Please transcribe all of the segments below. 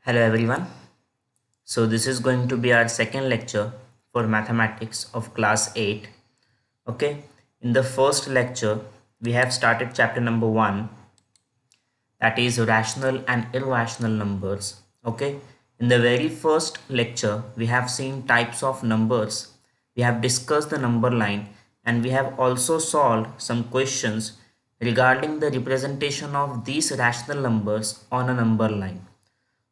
Hello everyone. So this is going to be our second lecture for mathematics of class 8. Okay. In the first lecture, we have started chapter number 1, that is rational and irrational numbers. Okay. In the very first lecture, we have seen types of numbers. We have discussed the number line and we have also solved some questions regarding the representation of these rational numbers on a number line.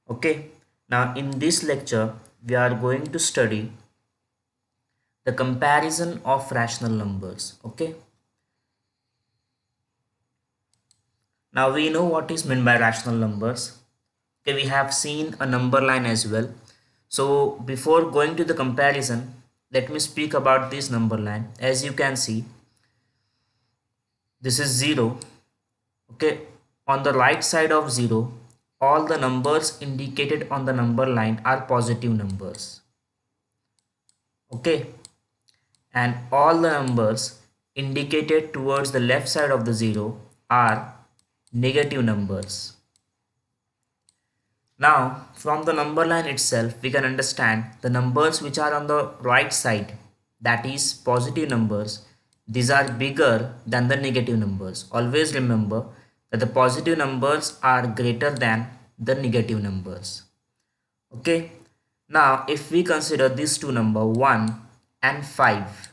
Okay, now in this lecture we are going to study the comparison of rational numbers. Okay, now we know what is meant by rational numbers. Okay, we have seen a number line as well. So before going to the comparison, let me speak about this number line. As you can see, this is 0. Okay, on the right side of 0, all the numbers indicated on the number line are positive numbers. Okay, and all the numbers indicated towards the left side of the 0 are negative numbers. Now from the number line itself we can understand the numbers which are on the right side, that is positive numbers, these are bigger than the negative numbers. Always remember that the positive numbers are greater than the negative numbers. Okay, now if we consider these two numbers 1 and 5,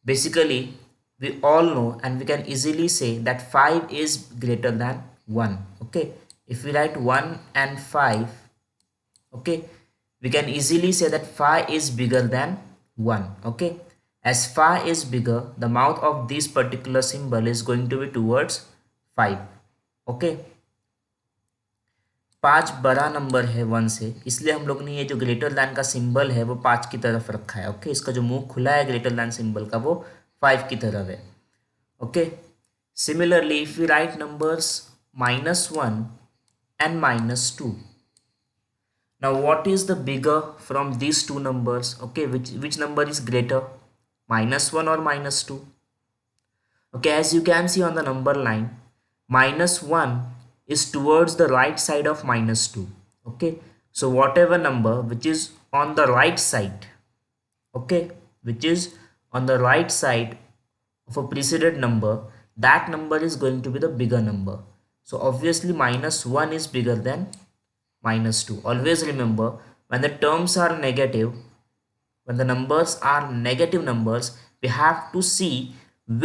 basically, we all know and we can easily say that 5 is greater than 1. Okay, if we write 1 and 5, okay, we can easily say that 5 is bigger than 1. Okay, as 5 is bigger, the mouth of this particular symbol is going to be towards 5. Okay, 5 बड़ा number है 1 से, इसलिए हम लोग ने ये जो greater than का सिंबल है वो 5 की तरफ रखा है. ओके, इसका जो मुंह खुला है ग्रेटर दैन सिंबल का वो 5 की तरफ है. Okay, similarly if we write numbers -1 and -2, now what is the bigger from these two numbers? Okay, which number is greater, -1 or -2? Okay, as you can see on the number line, -1 is towards the right side of -2. Okay, so whatever number which is on the right side, okay, which is on the right side of a preceded number, that number is going to be the bigger number. So obviously -1 is bigger than -2. Always remember, when the terms are negative, when the numbers are negative numbers, we have to see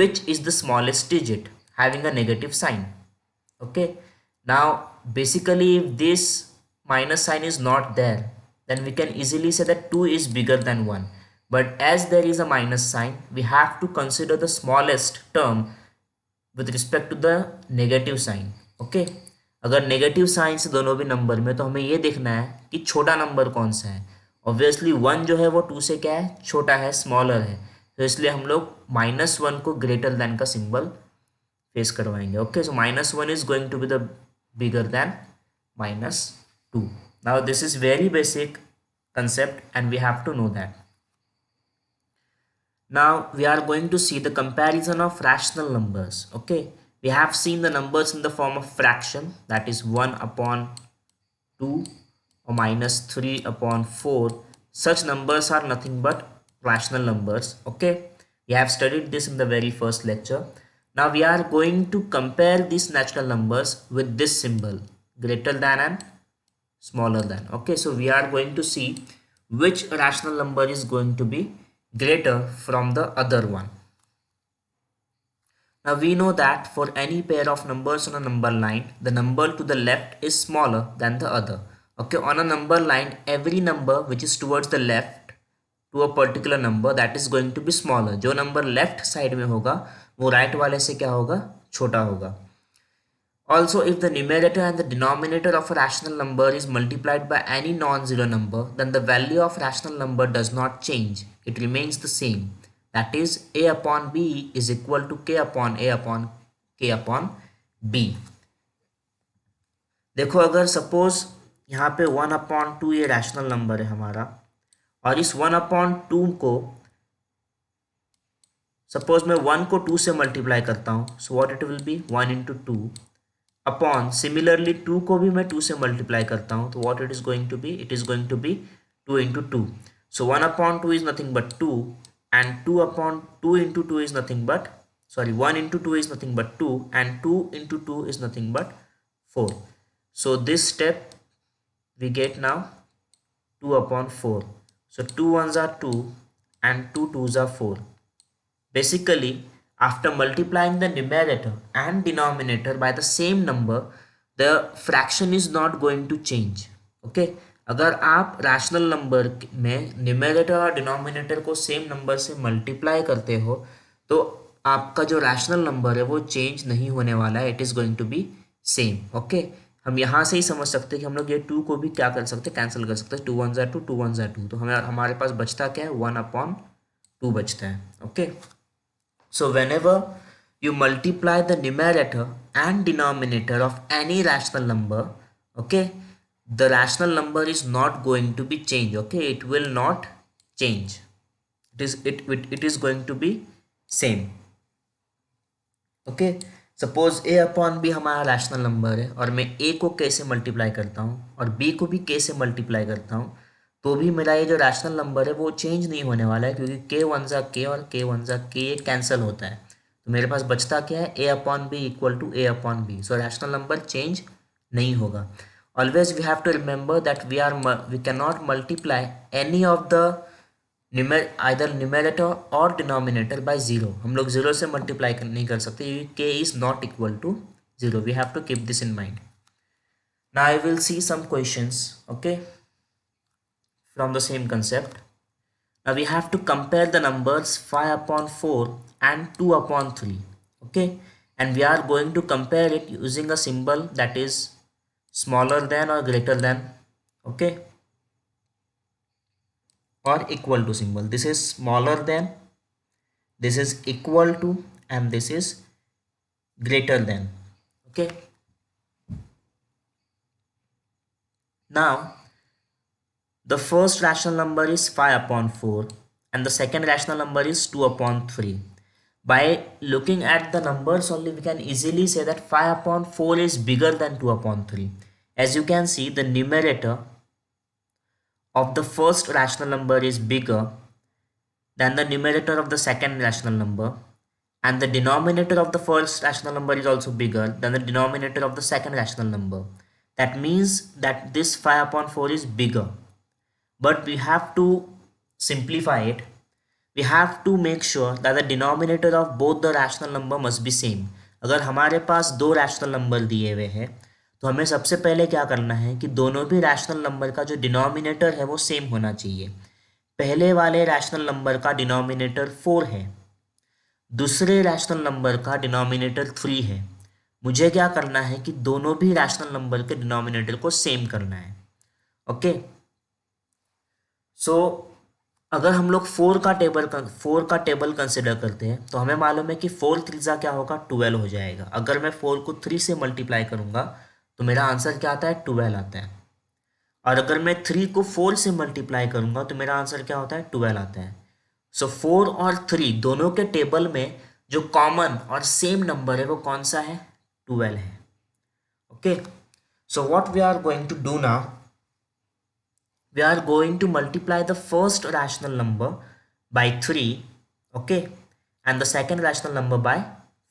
which is the smallest digit having a negative sign. Okay, now basically if this minus sign is not there, then we can easily say that 2 is bigger than 1. But as there is a minus sign, we have to consider the smallest term with respect to the negative sign. Okay, अगर negative sign से दोनों भी number में, तो हमें ये देखना है कि छोटा नंबर कौन सा है. ऑब्वियसली 1 जो है वो 2 से क्या है, छोटा है, स्मॉलर है, तो इसलिए हम लोग -1 को ग्रेटर देन का सिंबल फेस करवाएंगे. Okay, so -1 is going to be the bigger than -2. Now this is very basic concept and we have to know that. Now we are going to see the comparison of rational numbers. Okay, we have seen the numbers in the form of fraction, that is 1/2 or -3/4. Such numbers are nothing but rational numbers. Okay, we have studied this in the very first lecture. Now we are going to compare these natural numbers with this symbol, greater than and smaller than. Okay, so we are going to see which rational number is going to be greater from the other one. Now we know that for any pair of numbers on a number line, the number to the left is smaller than the other. Okay, on a number line, every number which is towards the left to a particular number, that is going to be smaller. जो number left side में होगा वो right वाले से क्या होगा, छोटा होगा. Also, if the numerator and the denominator of a rational number is multiplied by any non-zero number, then the value of rational number does not change. It remains the same. That is, a upon b is equal to k upon a upon k upon b. देखो, अगर suppose यहाँ पे 1/2 ये rational number है हमारा, और इस 1/2 को सपोज मैं 1 को 2 से मल्टीप्लाई करता हूँ, so what it will be 1 × 2 upon similarly 2 को भी मैं 2 से मल्टीप्लाई करता हूँ तो what it is going to be, it is going to be 2 into 2. So 1/2 is nothing but 2 and 2/2 into 2 is nothing but, sorry, 1 into 2 is nothing but 2 and 2 into 2 is nothing but 4. So this step we get now 2/4. So 2 ones are 2 and 2 twos are 4. Basically, after multiplying the numerator and denominator by the same number, the fraction is not going to change. Okay, अगर आप rational number में numerator और denominator को same number से multiply करते हो तो आपका जो रैशनल नंबर है वो चेंज नहीं होने वाला है, it is going to be same. Okay, हम यहाँ से ही समझ सकते हैं कि हम लोग ये 2 को भी क्या कर सकते हैं, कैंसिल कर सकते हैं. 2 1 2, 2 1 2, तो हमारे पास बचता क्या है, 1/2 बचता है. Okay, so whenever you multiply the numerator and denominator of any rational number, okay, the rational number is not going to be changed. Okay, it will not change. It is going to be same. Okay, suppose a upon b हमारा rational number है और मैं a को k से multiply करता हूँ और b को भी k से मल्टीप्लाई करता हूँ तो भी मेरा ये जो रैशनल नंबर है वो चेंज नहीं होने वाला है क्योंकि k वन ज़ा k और k वन ज़ा k ये कैंसिल होता है. तो मेरे पास बचता क्या है, a upon b equal to a upon b. So rational number change नहीं होगा. Always we have to remember that we can not multiply any of the either numerator और डिनोमिनेटर बाय 0. हम लोग 0 से मल्टीप्लाई नहीं कर सकते, k is not equal to 0. We have to keep this in mind. Now I will see some questions, okay, from the same concept. Now we have to compare the numbers 5/4 and 2/3. Okay, and we are going to compare it using a symbol that is smaller than or greater than, okay, or equal to symbol. This is smaller than, this is equal to, and this is greater than. Okay, now the first rational number is 5/4 and the second rational number is 2/3. By looking at the numbers only, we can easily say that 5/4 is bigger than 2/3. As you can see, the numerator of the first rational number is bigger than the numerator of the second rational number, and the denominator of the first rational number is also bigger than the denominator of the second rational number. That means that this 5/4 is bigger. But we have to simplify it. We have to make sure that the denominator of both the rational number must be same. अगर हमारे पास दो rational number दिए हुए हैं तो हमें सबसे पहले क्या करना है कि दोनों भी रैशनल नंबर का जो डिनोमिनेटर है वो सेम होना चाहिए. पहले वाले रैशनल नंबर का डिनोमिनेटर 4 है, दूसरे रैशनल नंबर का डिनोमिनेटर 3 है. मुझे क्या करना है कि दोनों भी रैशनल नंबर के डिनोमिनेटर को सेम करना है. ओके, सो अगर हम लोग 4 का टेबल कंसिडर करते हैं तो हमें मालूम है कि 4 3 क्या होगा, 12 हो जाएगा. अगर मैं 4 को 3 से मल्टीप्लाई करूंगा तो मेरा आंसर क्या आता है, 12 आता है. और अगर मैं 3 को 4 से मल्टीप्लाई करूंगा तो मेरा आंसर क्या होता है, 12 आता है. सो 4 और 3 दोनों के टेबल में जो कॉमन और सेम नंबर है वो कौन सा है, 12 है. Okay, so what we are going to do now, we are going to multiply the first rational number by 3, okay, and the second rational number by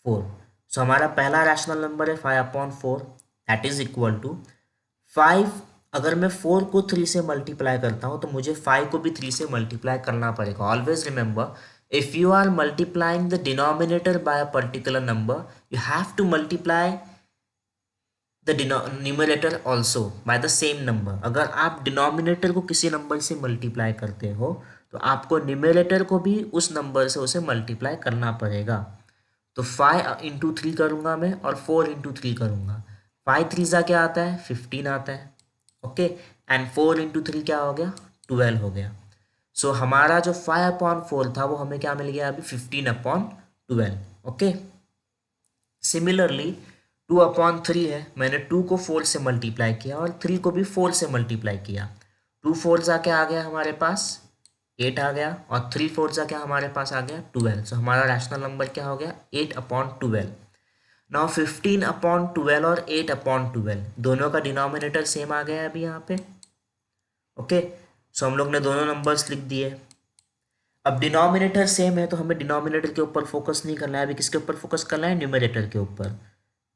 4. So हमारा पहला rational number है 5/4, that is equal to 5. अगर मैं 4 को 3 से multiply करता हूँ तो मुझे 5 को भी 3 से मल्टीप्लाई करना पड़ेगा. Always remember, if you are multiplying the denominator by a particular number, you have to multiply the numerator also by the same number. अगर आप डिनोमिनेटर को किसी नंबर से मल्टीप्लाई करते हो तो आपको न्यूमरेटर को भी उस नंबर से उसे मल्टीप्लाई करना पड़ेगा. तो 5 इंटू 3 करूँगा मैं और 4 इंटू 3 करूँगा. 5 3 क्या आता है, 15 आता है. ओके, एंड 4 इंटू 3 क्या हो गया, 12 हो गया. सो हमारा जो 5/4 था वो हमें क्या मिल गया अभी, 15/12. ओके, सिमिलरली 2/3 है, मैंने 2 को 4 से मल्टीप्लाई किया और 3 को भी 4 से मल्टीप्लाई किया. 2 4 क्या आ गया हमारे पास, 8 आ गया, और 3 4 क्या हमारे पास आ गया, 12. सो हमारा रैशनल नंबर क्या हो गया, 8/12. नाउ 15/12 और 8/12 दोनों का डिनोमिनेटर सेम आ गया है अभी यहाँ पे। ओके, सो हम लोग ने दोनों नंबर्स लिख दिए। अब डिनोमिनेटर सेम है तो हमें डिनोमिनेटर के ऊपर फोकस नहीं करना है, अभी किसके ऊपर फोकस करना है, न्यूमरेटर के ऊपर।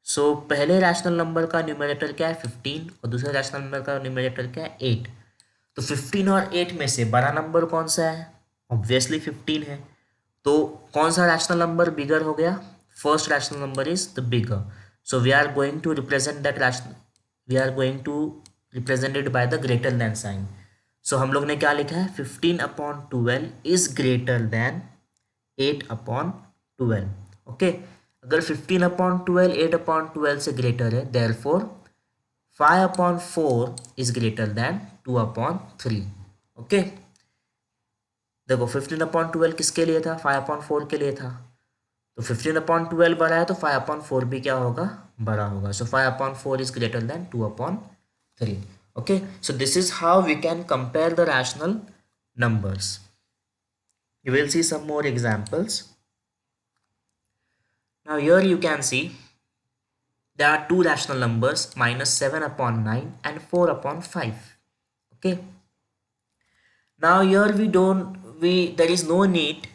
सो पहले रैशनल नंबर का न्यूमरेटर क्या है 15 और दूसरे रैशनल नंबर का न्यूमरेटर क्या है 8। तो 15 और 8 में से बड़ा नंबर कौन सा है, ऑब्वियसली 15 है। तो कौन सा रैशनल नंबर बिगर हो गया, first rational number is the bigger. So we are going to represent that rational, we are going to represent it by the greater than sign. So हम लोग ने क्या लिखा है 15/12 इज ग्रेटर देन 8/12। ओके, अगर 15/12 8/12 से ग्रेटर है, therefore 5/4 is greater than 2/3। Okay, देखो 15/12 किसके लिए था, 5/4 के लिए था। तो 15/12 बड़ा है तो 5/4 भी क्या होगा, बड़ा होगा। So 5/4 is greater than 2/3। Okay, so this is how we can compare the rational numbers. You will see some more examples. Now here you can see there are two rational numbers, -7/9 and 4/5. Okay, now here there is no need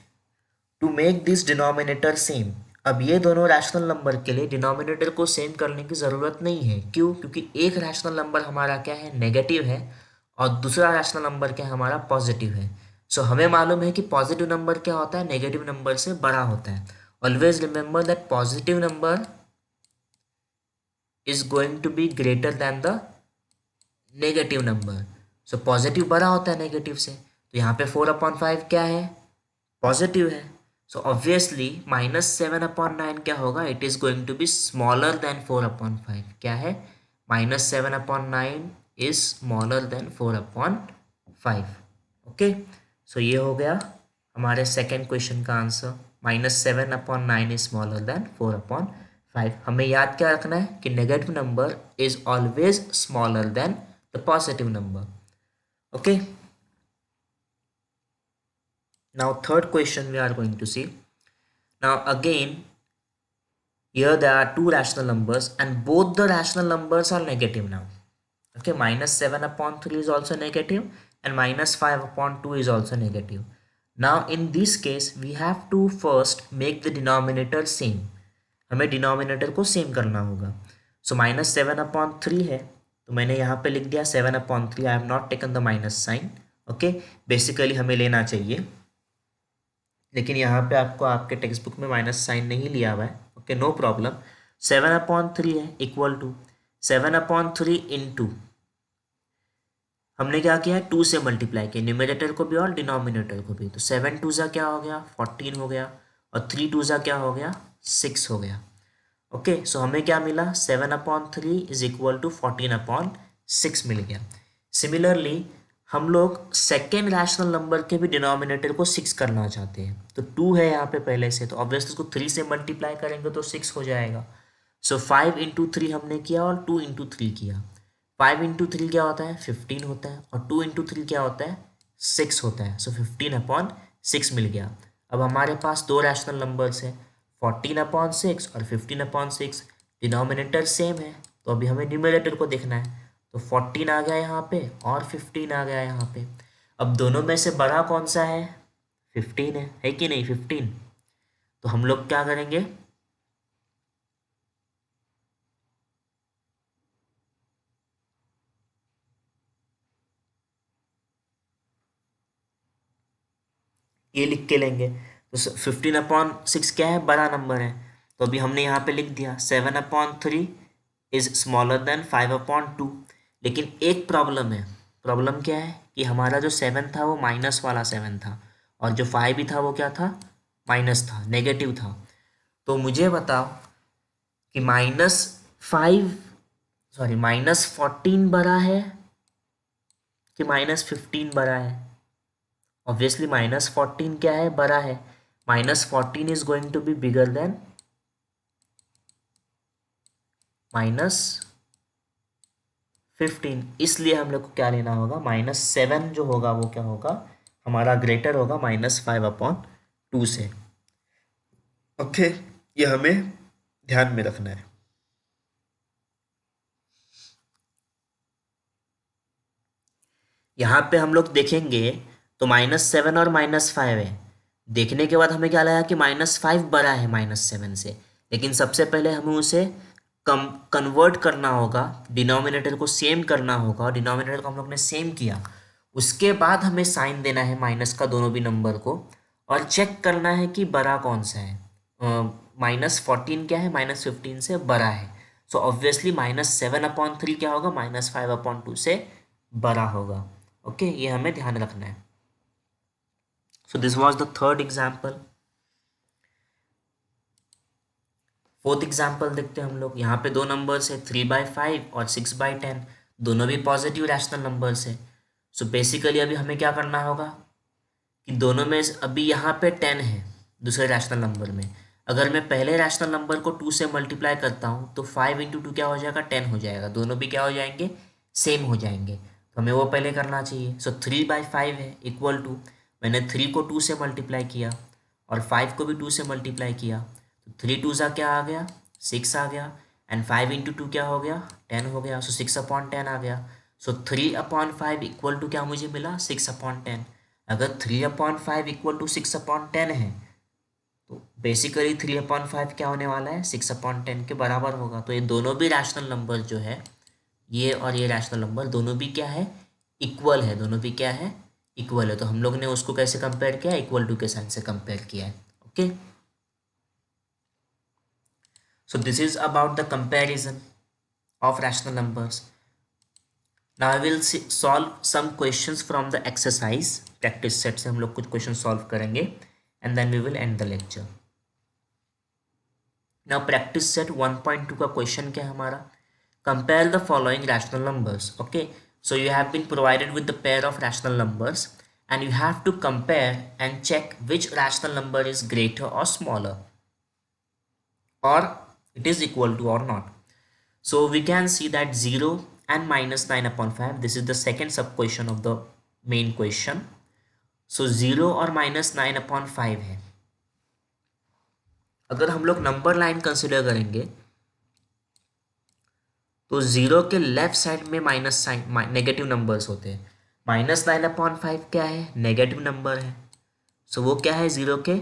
to make this denominator same. अब ये दोनों rational number के लिए denominator को same करने की ज़रूरत नहीं है। क्यों, क्योंकि एक रैशनल नंबर हमारा क्या है, नेगेटिव है, और दूसरा रैशनल नंबर क्या है, हमारा पॉजिटिव है। सो हमें मालूम है कि पॉजिटिव नंबर क्या होता है, नेगेटिव नंबर से बड़ा होता है। Always remember that positive number is going to be greater than the negative number. So positive बड़ा होता है नेगेटिव से, तो यहाँ पे 4/5 क्या है, पॉजिटिव है। सो ऑब्वियसली -7/9 क्या होगा, it is going to be smaller than 4/5। क्या है, -7/9 is smaller than 4/5। Okay, so ये हो गया हमारे सेकेंड क्वेश्चन का आंसर, -7/9 इज स्मॉलर देन 4/5। हमें याद क्या रखना है कि negative number is always smaller than the positive number. Okay, now third question we are going to see. Now again here there are two rational numbers and both the rational numbers are negative now. Okay, -7/3 is also negative and -5/2 is also negative. Now in this case we have to first make the denominator same. हमें denominator को same करना होगा। सो -7/3 है तो मैंने यहाँ पे लिख दिया 7/3। I have not taken the minus sign. Okay, basically हमें लेना चाहिए, लेकिन यहाँ पे आपको आपके टेक्स्ट बुक में माइनस साइन नहीं लिया हुआ है। Okay, no problem. 7/3 है इक्वल टू 7/3 इंटू, हमने क्या किया है 2 से मल्टीप्लाई किया, न्यूमरेटर को भी और डिनोमिनेटर को भी। तो 7×2 क्या हो गया 14 हो गया, और 3×2 क्या हो गया 6 हो गया। ओके, सो हमें क्या मिला 7/3 इज इक्वल टू 14/6 मिल गया। सिमिलरली हम लोग सेकेंड रैशनल नंबर के भी डिनोमिनेटर को 6 करना चाहते हैं। तो 2 है यहाँ पे पहले से, तो ऑब्वियसली उसको 3 से मल्टीप्लाई करेंगे तो 6 हो जाएगा। सो 5×3 हमने किया और 2×3 किया। 5×3 क्या होता है 15 होता है, और 2×3 क्या होता है 6 होता है। सो 15/6 मिल गया। अब हमारे पास दो रैशनल नंबर्स हैं, 14/6 और 15/6। डिनोमिनेटर सेम है तो अभी हमें न्यूमरेटर को देखना है। तो 14 आ गया यहाँ पे और 15 आ गया यहाँ पे। अब दोनों में से बड़ा कौन सा है, 15 है कि नहीं 15। तो हम लोग क्या करेंगे, ये लिख के लेंगे। तो 15/6 क्या है, बड़ा नंबर है। तो अभी हमने यहाँ पे लिख दिया 7/3 इज स्मॉलर देन 5/2। लेकिन एक प्रॉब्लम है, प्रॉब्लम क्या है कि हमारा जो 7 था वो माइनस वाला 7 था, और जो 5 भी था वो क्या था, माइनस था, नेगेटिव था। तो मुझे बताओ कि -14 बड़ा है कि -15 बड़ा है। ऑब्वियसली -14 क्या है, बड़ा है। -14 is going to be bigger than -15, इसलिए हम लोग को क्या लेना होगा, -7 जो होगा वो क्या होगा, हमारा ग्रेटर होगा -5/2 से। ओके, ये हमें ध्यान में रखना है। यहाँ पे हम लोग देखेंगे तो -7 और -5 है। देखने के बाद हमें क्या लगा कि -5 बड़ा है -7 से, लेकिन सबसे पहले हमें उसे कम कन्वर्ट करना होगा, डिनोमिनेटर को सेम करना होगा, और डिनोमिनेटर को हम लोग ने सेम किया। उसके बाद हमें साइन देना है माइनस का दोनों भी नंबर को, और चेक करना है कि बड़ा कौन सा है। -14 क्या है, -15 से बड़ा है। सो ऑब्वियसली -7/3 क्या होगा, -5/2 से बड़ा होगा। ओके, ये हमें ध्यान रखना है। सो this was the third example. Fourth example देखते हैं हम लोग। यहाँ पे दो नंबर्स है, 3/5 और 6/10। दोनों भी पॉजिटिव रैशनल नंबर्स है। सो बेसिकली अभी हमें क्या करना होगा कि दोनों में अभी यहाँ पे 10 है दूसरे रैशनल नंबर में। अगर मैं पहले रैशनल नंबर को 2 से मल्टीप्लाई करता हूँ तो 5 × 2 क्या हो जाएगा, 10 हो जाएगा। दोनों भी क्या हो जाएंगे, सेम हो जाएंगे। तो हमें वो पहले करना चाहिए। सो 3/5 है इक्वल टू, मैंने 3 को 2 से मल्टीप्लाई किया और 5 को भी 2 से मल्टीप्लाई किया, तो 3 × 2 क्या आ गया, 6 आ गया। एंड 5 × 2 क्या हो गया, 10 हो गया। सो 6/10 आ गया। सो 3/5 इक्वल टू क्या मुझे मिला, 6/10। अगर 3/5 इक्वल टू 6/10 है तो बेसिकली 3/5 क्या होने वाला है, 6/10 के बराबर होगा। तो ये दोनों भी रैशनल नंबर जो है, ये और ये रैशनल नंबर दोनों भी क्या है, इक्वल है। दोनों भी क्या है, इक्वल है। तो हम लोग ने उसको कैसे कंपेयर किया, इक्वल टू के साइन से कंपेयर किया है। Okay, so this is about the comparison of rational numbers. Now I will solve some questions from the exercise. Practice set से हम लोग कुछ क्वेश्चन सॉल्व करेंगे and then we will end the lecture. Now practice set 1.2 का question क्या है हमारा, compare the following rational numbers. Okay, so you have been provided with the pair of rational numbers and you have to compare and check which rational number is greater और smaller, or it is equal to or not. So we can see that 0 and -9/5, this is the second sub question of the main question. So 0 और -9/5 है। अगर हम लोग number line consider करेंगे तो 0 के left side में माइनस साइन, नेगेटिव नंबर्स होते हैं। -9/5 क्या है, नेगेटिव नंबर है। सो वो क्या है, 0 के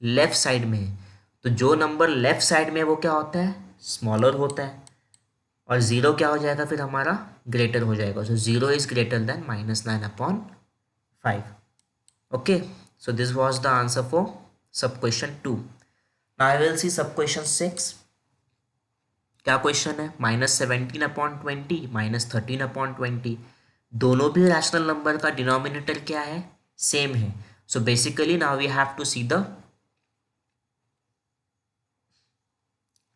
लेफ्ट साइड में है। तो जो नंबर लेफ्ट साइड में है वो क्या होता है, स्मॉलर होता है। और ज़ीरो क्या हो जाएगा फिर हमारा, ग्रेटर हो जाएगा। So 0 is greater than -9/5। Okay, so this was the answer for sub question 2। Now I will see sub question 6। क्या क्वेश्चन है, -17/20 -13/20। दोनों भी रैशनल नंबर का डिनोमिनेटर क्या है, सेम है। So basically now we have to see the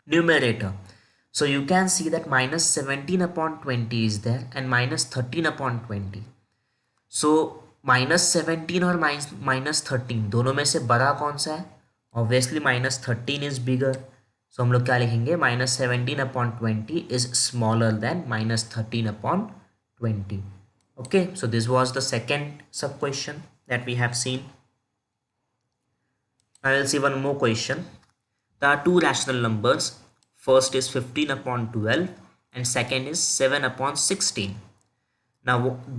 numerator. So you can see that -17/20 is there and -13/20. So -17 और -13 दोनों में से बड़ा कौन सा है, ऑब्वियसली -13 इज बिगर। सो हम लोग क्या लिखेंगे, -17/20 is smaller than -13/20। Okay, so this was the second sub question that we have seen. I will see one more question. There are two rational numbers. First is 15/12 and second is 7/16. Now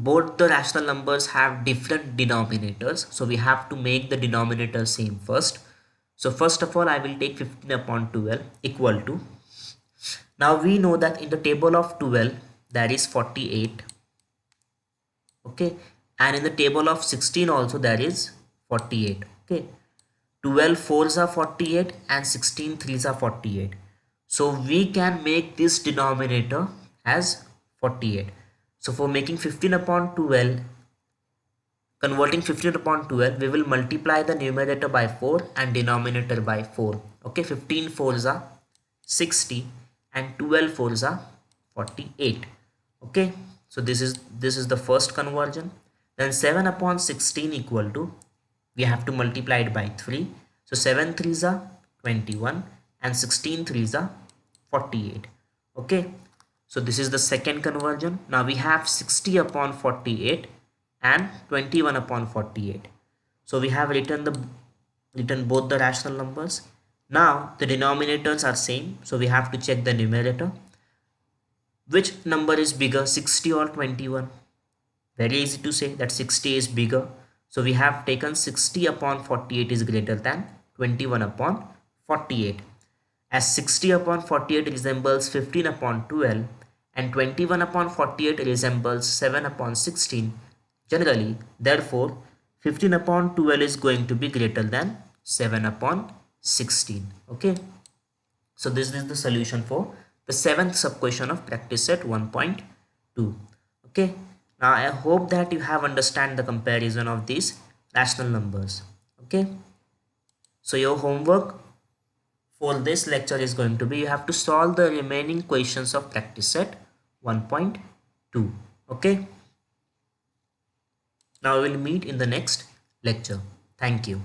both the rational numbers have different denominators, so we have to make the denominator same first. So first of all I will take 15/12 equal to, now we know that in the table of 12 there is 48, okay, and in the table of 16 also there is 48, okay. 12 fours are 48 and 16 threes are 48. So we can make this denominator as 48. So for making 15/12, converting 15/12, we will multiply the numerator by 4 and denominator by 4. Okay, 15 fours are 60 and 12 fours are 48. Okay, so this is the first conversion. Then 7/16 equal to, we have to multiply it by 3. So 7 threes are 21 and 16 threes are 48. Okay, so this is the second conversion. Now we have 60/48 and 21/48. So we have written both the rational numbers. Now the denominators are same, so we have to check the numerator. Which number is bigger, 60 or 21? Very easy to say that 60 is bigger. So we have taken 60 upon 48 is greater than 21 upon 48. As 60 upon 48 resembles 15 upon 12 and 21 upon 48 resembles 7 upon 16, generally, therefore, 15 upon 12 is going to be greater than 7 upon 16. Okay. So this is the solution for the seventh sub question of practice set 1.2. Okay. Now I hope that you have understand the comparison of these rational numbers. Okay. So your homework for this lecture is going to be you have to solve the remaining questions of practice set 1.2. Okay. Now we will meet in the next lecture. Thank you.